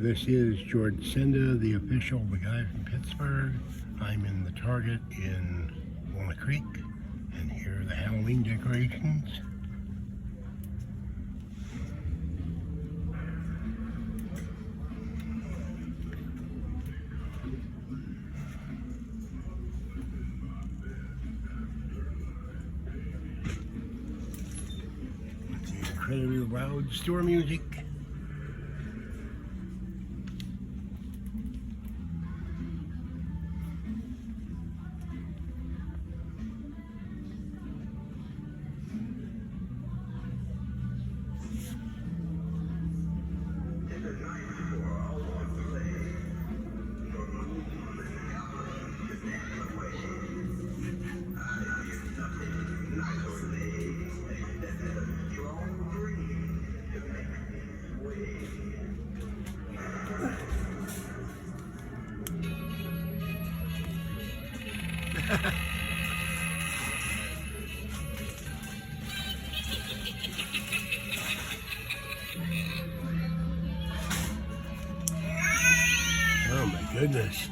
This is George Senda, the official, the guy from Pittsburgh. I'm in the Target in Walnut Creek, and here are the Halloween decorations. It's the incredibly loud store music. Oh my goodness.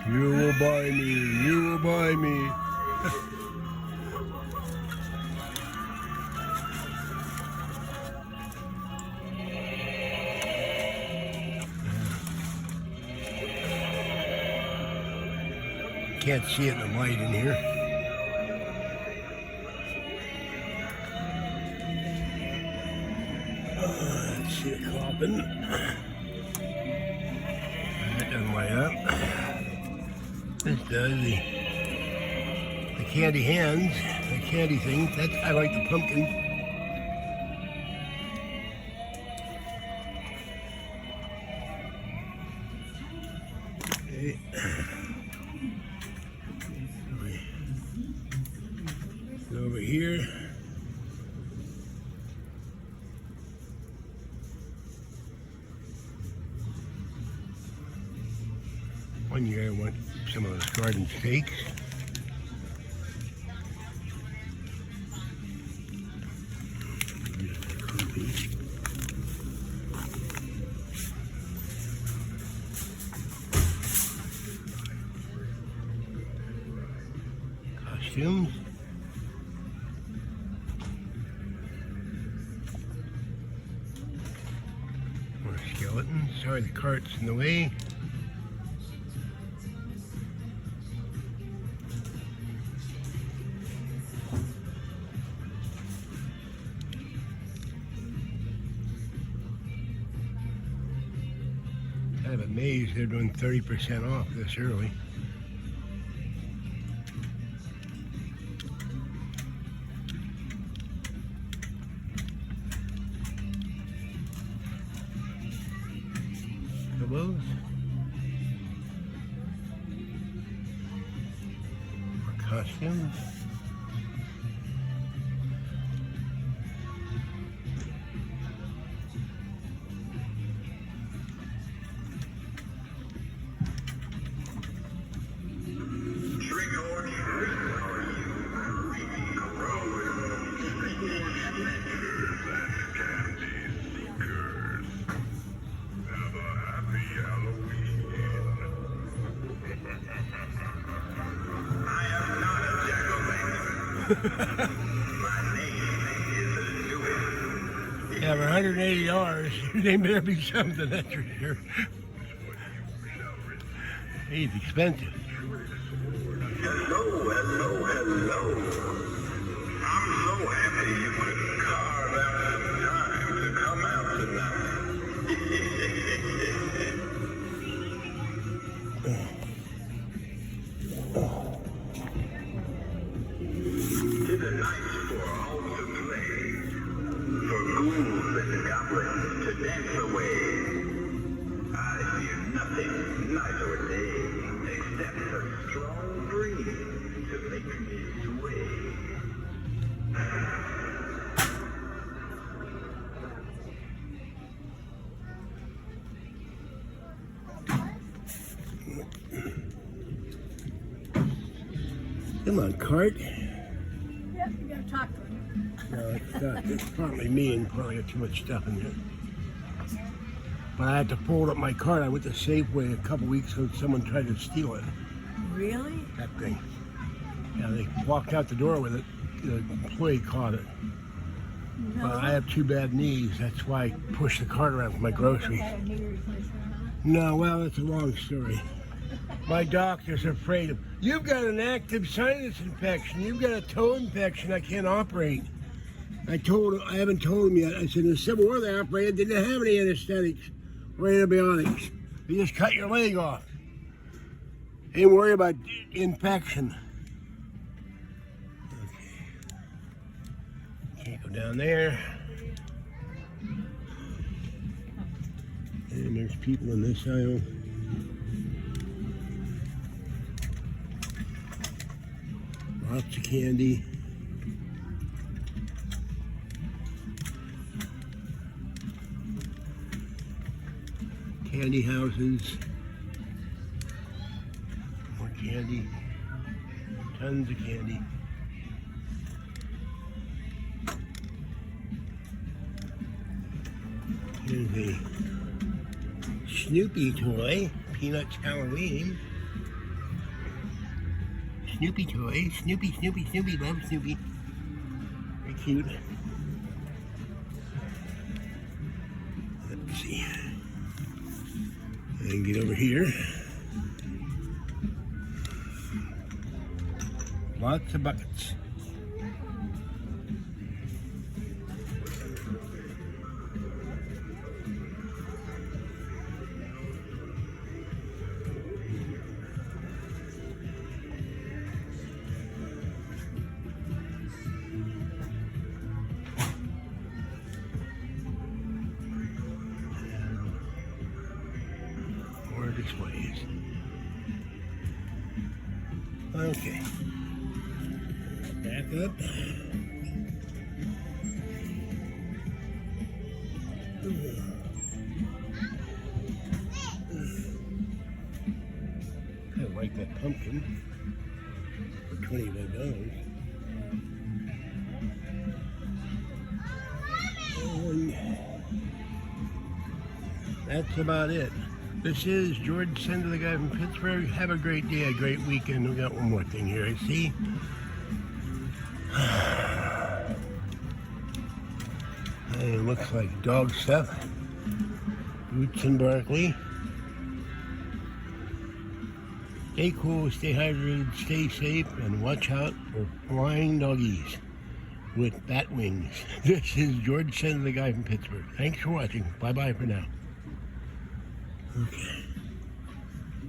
You will buy me, you will buy me. Can't see it in the light in here. Let's see it clopping. That doesn't light up. This does. The candy hands, the candy thing. That's, I like the pumpkin. Okay. Over here. One year I want some of those garden steaks. Costumes. More skeletons. Sorry, the cart's in the way. Kind of amazed they're doing 30% off this early. Elbows. More costumes. Yeah, for $180, your name better be something, that's for sure. He's expensive. Hello, hello, hello. I'm so happy you could carve out some time to come out tonight. It's a night for all to play, for ghouls and goblins to dance away. I fear nothing night or day, except a strong breeze to make me sway. Come on, cart. Yep, you gotta talk to him. No, it's not. It's partly me and probably got too much stuff in there. But I had to fold up my cart. I went to Safeway a couple weeks ago. Someone tried to steal it. Really? That thing. Yeah, they walked out the door with it. The employee caught it. No. But I have two bad knees. That's why I push the cart around for my groceries. Had a knee replacement, huh? No, well, it's a long story. My doctor's afraid of, you've got an active sinus infection. You've got a toe infection. I can't operate. I haven't told him yet. I said, in the Civil War they operated, didn't have any anesthetics or antibiotics. They just cut your leg off. Ain't worry about infection. Okay. Can't go down there. And there's people in this aisle. Lots of candy. Candy houses. More candy. Tons of candy. Here's a Snoopy toy. Peanuts Halloween. Snoopy toy. Snoopy, Snoopy, Snoopy. Love Snoopy. Very cute. Let's see. And get over here. Lots of buckets. Displays. Okay. Back up. I like that pumpkin for $25. And that's about it. This is George Senda, the guy from Pittsburgh. Have a great day, a great weekend. We got one more thing here, I see. It looks like dog stuff. Boots and Barkley. Stay cool, stay hydrated, stay safe, and watch out for flying doggies with bat wings. This is George Senda, the guy from Pittsburgh. Thanks for watching. Bye-bye for now. Okay.